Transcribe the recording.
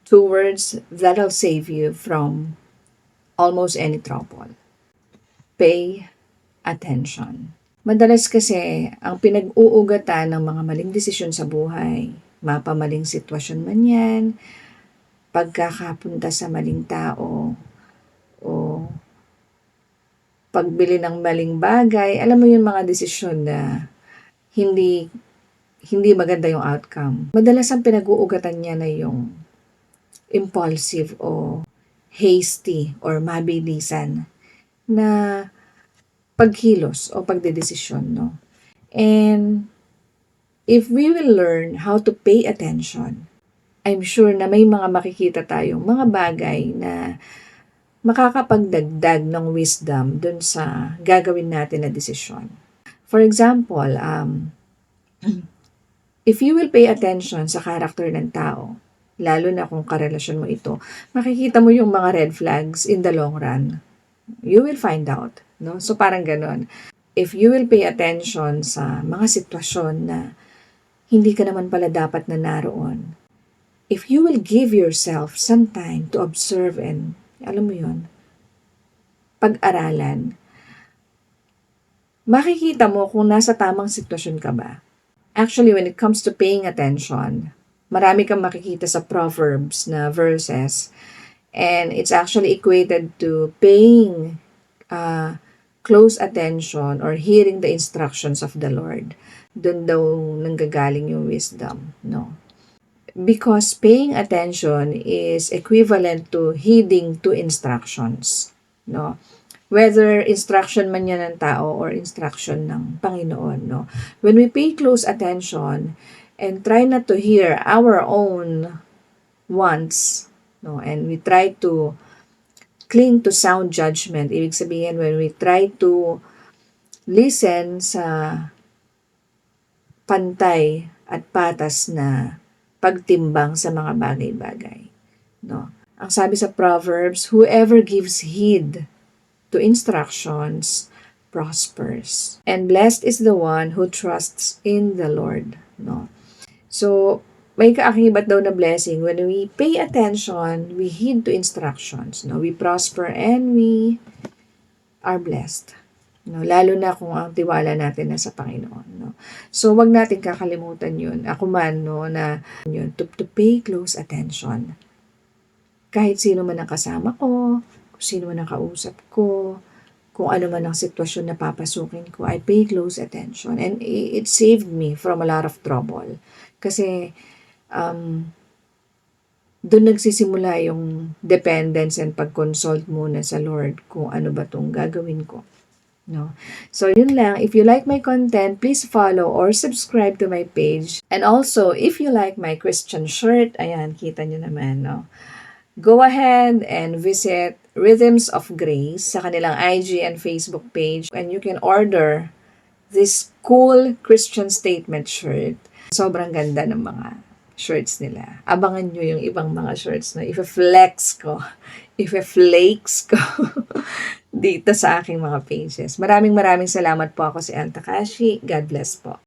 Two words that'll save you from almost any trouble. Pay attention. Madalas kasi, ang pinag-uugatan ng mga maling desisyon sa buhay, mapamaling sitwasyon man yan, pagkakapunta sa maling tao, o pagbili ng maling bagay, alam mo yung mga desisyon na hindi maganda yung outcome. Madalas ang pinag-uugatan niya na yung impulsive o hasty or mabilisan na pagkilos o pagdedesisyon, no? And if we will learn how to pay attention, I'm sure na may mga makikita tayong mga bagay na makakapagdagdag ng wisdom dun sa gagawin natin na desisyon. For example, if you will pay attention sa character ng tao, lalo na kung karelasyon mo ito, makikita mo yung mga red flags in the long run. You will find out, no? So parang ganon. If you will pay attention sa mga sitwasyon na hindi ka naman pala dapat na naroon, if you will give yourself some time to observe and, alam mo yun, pag-aralan, makikita mo kung nasa tamang sitwasyon ka ba. Actually, when it comes to paying attention, marami kang makikita sa Proverbs na verses, and it's actually equated to paying close attention or hearing the instructions of the Lord. Doon daw nanggagaling yung wisdom, no? Because paying attention is equivalent to heeding to instructions, no? Whether instruction man yan ng tao or instruction ng Panginoon, no? When we pay close attention and try not to hear our own wants, no, and we try to cling to sound judgment, ibig sabihin when we try to listen sa pantay at patas na pagtimbang sa mga bagay-bagay, no? Ang sabi sa Proverbs, whoever gives heed to instructions prospers, and blessed is the one who trusts in the Lord, no? So, may kaakibat daw na blessing when we pay attention, we heed to instructions, no? We prosper and we are blessed, no? Lalo na kung ang tiwala natin na sa Panginoon, no? So, wag natin kakalimutan yun. Ako man, no, na yun, to pay close attention. Kahit sino man ang kasama ko, kung sino man ang kausap ko, kung ano man ang sitwasyon na papasukin ko, I pay close attention. And it saved me from a lot of trouble. Kasi, doon nagsisimula yung dependence and pag-consult muna sa Lord kung ano ba itong gagawin ko, no? So, yun lang. If you like my content, please follow or subscribe to my page. And also, if you like my Christian shirt, ayan, kita nyo naman, no? Go ahead and visit Rhythms of Grace sa kanilang IG and Facebook page. And you can order this cool Christian statement shirt. Sobrang ganda ng mga shirts nila. Abangan nyo yung ibang mga shirts na ife-flex ko, ife-flakes ko dito sa aking mga pages. Maraming salamat po. Ako si Ann Takashi. God bless po.